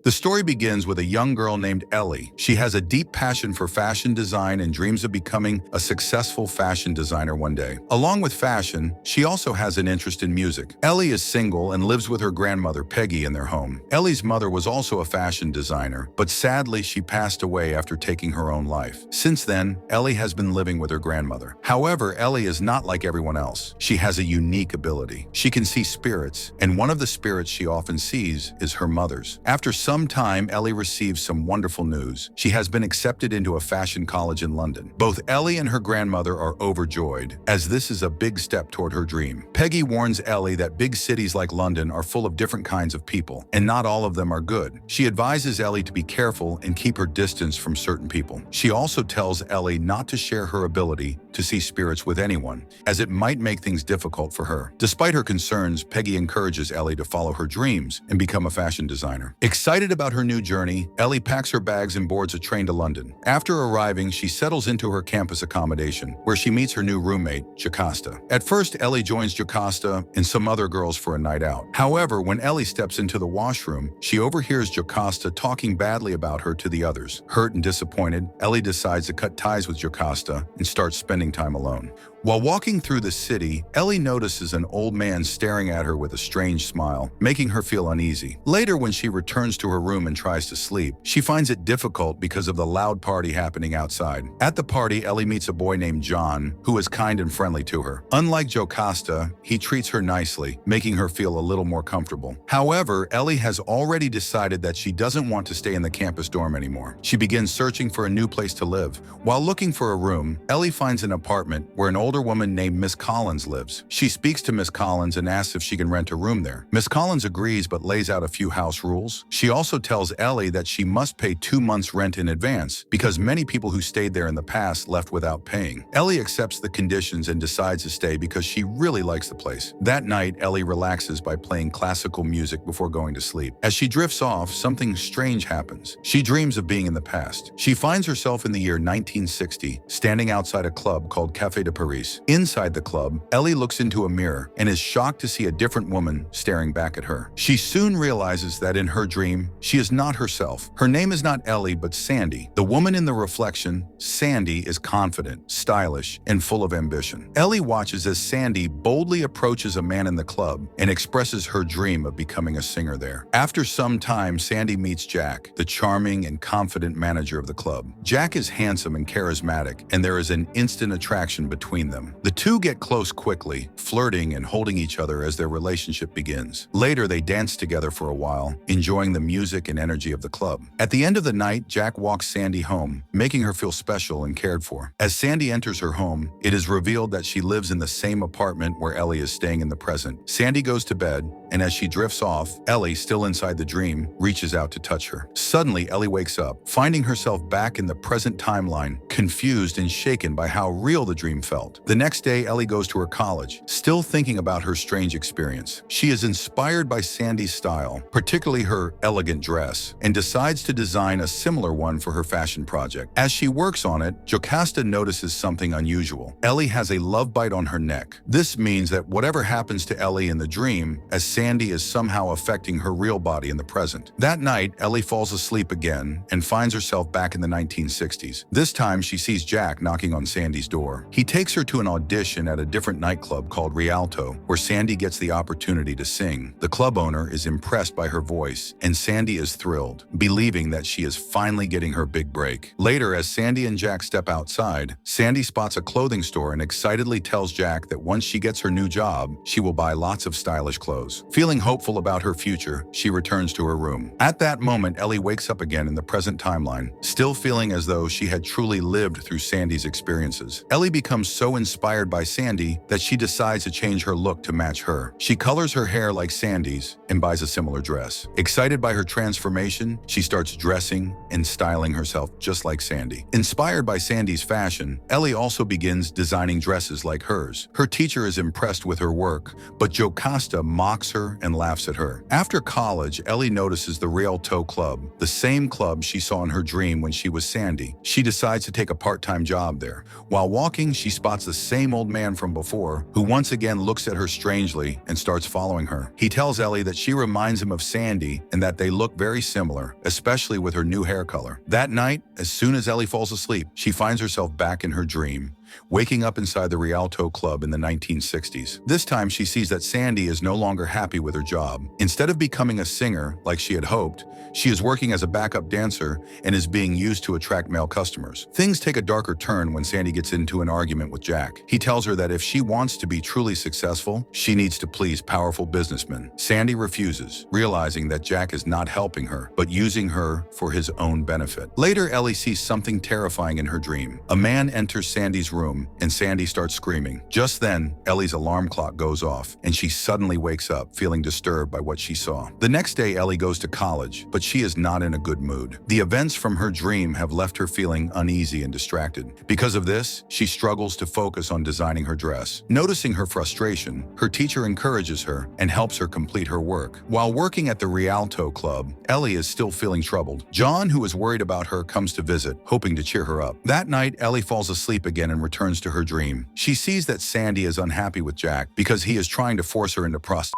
The story begins with a young girl named Ellie. She has a deep passion for fashion design and dreams of becoming a successful fashion designer one day. Along with fashion, she also has an interest in music. Ellie is single and lives with her grandmother Peggy in their home. Ellie's mother was also a fashion designer, but sadly she passed away after taking her own life. Since then, Ellie has been living with her grandmother. However, Ellie is not like everyone else. She has a unique ability. She can see spirits, and one of the spirits she often sees is her mother's. After some time, Ellie receives some wonderful news. She has been accepted into a fashion college in London. Both Ellie and her grandmother are overjoyed, as this is a big step toward her dream. Peggy warns Ellie that big cities like London are full of different kinds of people, and not all of them are good. She advises Ellie to be careful and keep her distance from certain people. She also tells Ellie not to share her ability to see spirits with anyone, as it might make things difficult for her. Despite her concerns, Peggy encourages Ellie to follow her dreams and become a fashion designer. Excited about her new journey, Ellie packs her bags and boards a train to London. After arriving, she settles into her campus accommodation, where she meets her new roommate, Jocasta. At first, Ellie joins Jocasta and some other girls for a night out. However, when Ellie steps into the washroom, she overhears Jocasta talking badly about her to the others. Hurt and disappointed, Ellie decides to cut ties with Jocasta and start spending time alone. While walking through the city, Ellie notices an old man staring at her with a strange smile, making her feel uneasy. Later, when she returns to her room and tries to sleep, she finds it difficult because of the loud party happening outside. At the party, Ellie meets a boy named John, who is kind and friendly to her. Unlike Jocasta, he treats her nicely, making her feel a little more comfortable. However, Ellie has already decided that she doesn't want to stay in the campus dorm anymore. She begins searching for a new place to live. While looking for a room, Ellie finds an apartment where an older woman named Miss Collins lives. She speaks to Miss Collins and asks if she can rent a room there. Miss Collins agrees but lays out a few house rules. She also tells Ellie that she must pay 2 months' rent in advance because many people who stayed there in the past left without paying. Ellie accepts the conditions and decides to stay because she really likes the place. That night, Ellie relaxes by playing classical music before going to sleep. As she drifts off, something strange happens. She dreams of being in the past. She finds herself in the year 1960, standing outside a club called Café de Paris. Inside the club, Ellie looks into a mirror and is shocked to see a different woman staring back at her. She soon realizes that in her dream, she is not herself. Her name is not Ellie, but Sandy. The woman in the reflection, Sandy, is confident, stylish, and full of ambition. Ellie watches as Sandy boldly approaches a man in the club and expresses her dream of becoming a singer there. After some time, Sandy meets Jack, the charming and confident manager of the club. Jack is handsome and charismatic, and there is an instant attraction between them. The two get close quickly, flirting and holding each other as their relationship begins. Later, they dance together for a while, enjoying the music and energy of the club. At the end of the night, Jack walks Sandy home, making her feel special and cared for. As Sandy enters her home, it is revealed that she lives in the same apartment where Ellie is staying in the present. Sandy goes to bed, and as she drifts off, Ellie, still inside the dream, reaches out to touch her. Suddenly, Ellie wakes up, finding herself back in the present timeline, confused and shaken by how real the dream felt. The next day, Ellie goes to her college, still thinking about her strange experience. She is inspired by Sandy's style, particularly her elegant dress, and decides to design a similar one for her fashion project. As she works on it, Jocasta notices something unusual. Ellie has a love bite on her neck. This means that whatever happens to Ellie in the dream, as Sandy is somehow affecting her real body in the present. That night, Ellie falls asleep again and finds herself back in the 1960s. This time, she sees Jack knocking on Sandy's door. He takes her to an audition at a different nightclub called Rialto, where Sandy gets the opportunity to sing. The club owner is impressed by her voice, and Sandy is thrilled, believing that she is finally getting her big break. Later, as Sandy and Jack step outside, Sandy spots a clothing store and excitedly tells Jack that once she gets her new job, she will buy lots of stylish clothes. Feeling hopeful about her future, she returns to her room. At that moment, Ellie wakes up again in the present timeline, still feeling as though she had truly lived through Sandy's experiences. Ellie becomes so inspired by Sandy that she decides to change her look to match her. She colors her hair like Sandy's and buys a similar dress. Excited by her transformation, she starts dressing and styling herself just like Sandy. Inspired by Sandy's fashion, Ellie also begins designing dresses like hers. Her teacher is impressed with her work, but Jocasta mocks her and laughs at her. After college, Ellie notices the Rialto Club, the same club she saw in her dream when she was Sandy. She decides to take a part-time job there. While walking, she spots it's the same old man from before, who once again looks at her strangely and starts following her. He tells Ellie that she reminds him of Sandy and that they look very similar, especially with her new hair color. That night, as soon as Ellie falls asleep, she finds herself back in her dream, waking up inside the Rialto Club in the 1960s. This time, she sees that Sandy is no longer happy with her job. Instead of becoming a singer like she had hoped, she is working as a backup dancer and is being used to attract male customers. Things take a darker turn when Sandy gets into an argument with Jack. He tells her that if she wants to be truly successful, she needs to please powerful businessmen. Sandy refuses, realizing that Jack is not helping her, but using her for his own benefit. Later, Ellie sees something terrifying in her dream. A man enters Sandy's room, and Sandy starts screaming. Just then, Ellie's alarm clock goes off, and she suddenly wakes up, feeling disturbed by what she saw. The next day, Ellie goes to college, but she is not in a good mood. The events from her dream have left her feeling uneasy and distracted. Because of this, she struggles to focus on designing her dress. Noticing her frustration, her teacher encourages her and helps her complete her work. While working at the Rialto Club, Ellie is still feeling troubled. John, who is worried about her, comes to visit, hoping to cheer her up. That night, Ellie falls asleep again and returns to her dream. She sees that Sandy is unhappy with Jack because he is trying to force her into prostitution.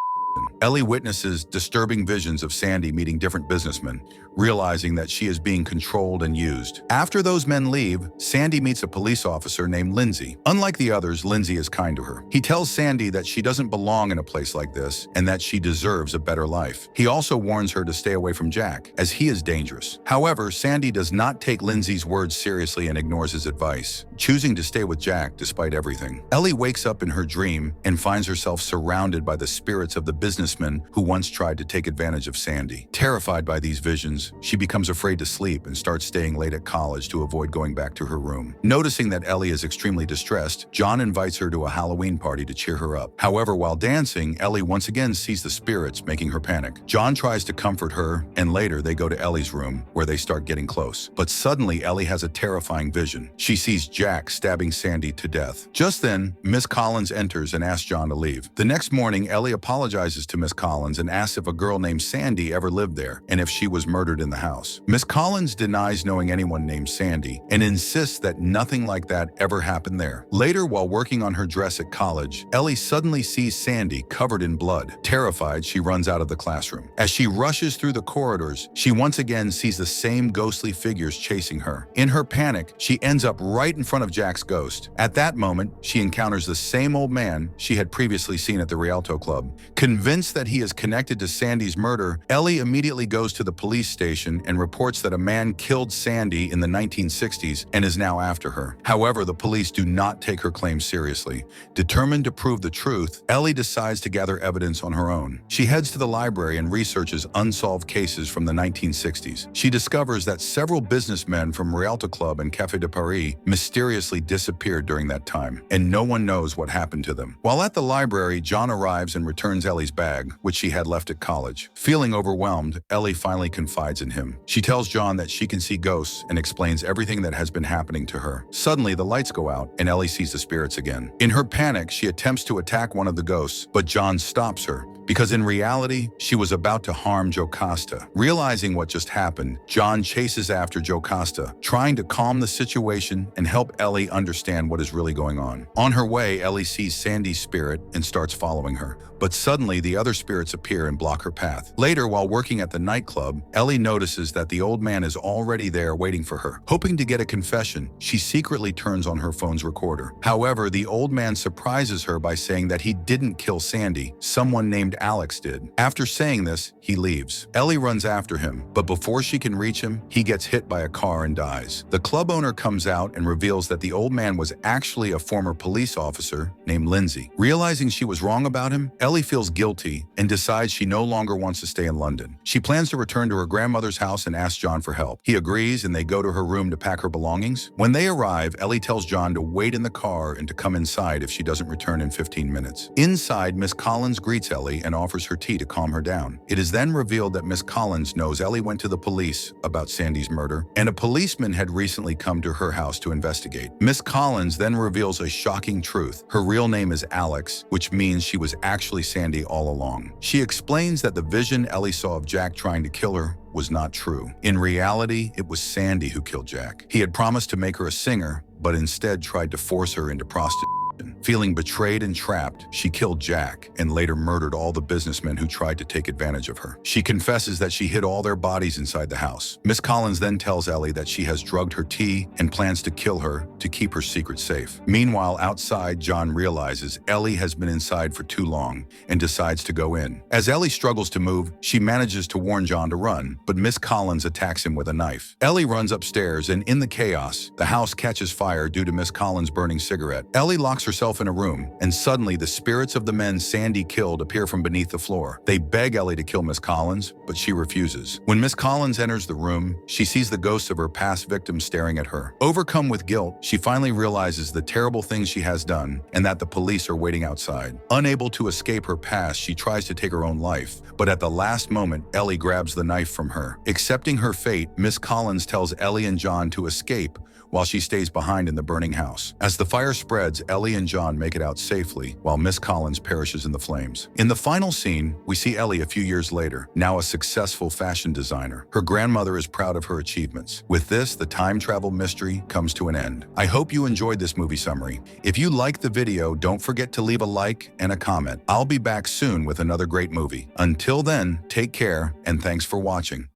Ellie witnesses disturbing visions of Sandy meeting different businessmen, realizing that she is being controlled and used. After those men leave, Sandy meets a police officer named Lindsay. Unlike the others, Lindsay is kind to her. He tells Sandy that she doesn't belong in a place like this and that she deserves a better life. He also warns her to stay away from Jack, as he is dangerous. However, Sandy does not take Lindsay's words seriously and ignores his advice, choosing to stay with Jack despite everything. Ellie wakes up in her dream and finds herself surrounded by the spirits of the businessmen who once tried to take advantage of Sandy. Terrified by these visions, she becomes afraid to sleep and starts staying late at college to avoid going back to her room. Noticing that Ellie is extremely distressed, John invites her to a Halloween party to cheer her up. However, while dancing, Ellie once again sees the spirits, making her panic. John tries to comfort her, and later they go to Ellie's room, where they start getting close. But suddenly, Ellie has a terrifying vision. She sees Jack stabbing Sandy to death. Just then, Miss Collins enters and asks John to leave. The next morning, Ellie apologizes to Miss Collins and asks if a girl named Sandy ever lived there, and if she was murdered in the house. Miss Collins denies knowing anyone named Sandy and insists that nothing like that ever happened there. Later, while working on her dress at college, Ellie suddenly sees Sandy covered in blood. Terrified, she runs out of the classroom. As she rushes through the corridors, she once again sees the same ghostly figures chasing her. In her panic, she ends up right in front of Jack's ghost. At that moment, she encounters the same old man she had previously seen at the Rialto Club. Convinced that he is connected to Sandy's murder, Ellie immediately goes to the police station and reports that a man killed Sandy in the 1960s and is now after her. However, the police do not take her claims seriously. Determined to prove the truth, Ellie decides to gather evidence on her own. She heads to the library and researches unsolved cases from the 1960s. She discovers that several businessmen from Rialto Club and Café de Paris mysteriously disappeared during that time, and no one knows what happened to them. While at the library, John arrives and returns Ellie's bag, which she had left at college. Feeling overwhelmed, Ellie finally confides in him. She tells John that she can see ghosts and explains everything that has been happening to her. Suddenly, the lights go out and Ellie sees the spirits again. In her panic, she attempts to attack one of the ghosts, but John stops her, because in reality, she was about to harm Jocasta. Realizing what just happened, John chases after Jocasta, trying to calm the situation and help Ellie understand what is really going on. On her way, Ellie sees Sandy's spirit and starts following her. But suddenly, the other spirits appear and block her path. Later, while working at the nightclub, Ellie notices that the old man is already there waiting for her. Hoping to get a confession, she secretly turns on her phone's recorder. However, the old man surprises her by saying that he didn't kill Sandy, someone named Alex did. After saying this, he leaves. Ellie runs after him, but before she can reach him, he gets hit by a car and dies. The club owner comes out and reveals that the old man was actually a former police officer named Lindsay. Realizing she was wrong about him, Ellie feels guilty and decides she no longer wants to stay in London. She plans to return to her grandmother's house and asks John for help. He agrees and they go to her room to pack her belongings. When they arrive, Ellie tells John to wait in the car and to come inside if she doesn't return in 15 minutes. Inside, Miss Collins greets Ellie and offers her tea to calm her down. It is then revealed that Miss Collins knows Ellie went to the police about Sandy's murder, and a policeman had recently come to her house to investigate. Miss Collins then reveals a shocking truth. Her real name is Alex, which means she was actually Sandy all along. She explains that the vision Ellie saw of Jack trying to kill her was not true. In reality, it was Sandy who killed Jack. He had promised to make her a singer, but instead tried to force her into prostitution. Feeling betrayed and trapped, she killed Jack and later murdered all the businessmen who tried to take advantage of her. She confesses that she hid all their bodies inside the house. Miss Collins then tells Ellie that she has drugged her tea and plans to kill her to keep her secret safe. Meanwhile, outside, John realizes Ellie has been inside for too long and decides to go in. As Ellie struggles to move, she manages to warn John to run, but Miss Collins attacks him with a knife. Ellie runs upstairs, and in the chaos, the house catches fire due to Miss Collins' burning cigarette. Ellie locks herself in a room, and suddenly the spirits of the men Sandy killed appear from beneath the floor. They beg Ellie to kill Miss Collins, but she refuses. When Miss Collins enters the room, she sees the ghosts of her past victims staring at her. Overcome with guilt, she finally realizes the terrible things she has done and that the police are waiting outside. Unable to escape her past, she tries to take her own life, but at the last moment, Ellie grabs the knife from her. Accepting her fate, Miss Collins tells Ellie and John to escape while she stays behind in the burning house. As the fire spreads, Ellie and John make it out safely, while Miss Collins perishes in the flames. In the final scene, we see Ellie a few years later, now a successful fashion designer. Her grandmother is proud of her achievements. With this, the time travel mystery comes to an end. I hope you enjoyed this movie summary. If you liked the video, don't forget to leave a like and a comment. I'll be back soon with another great movie. Until then, take care, and thanks for watching.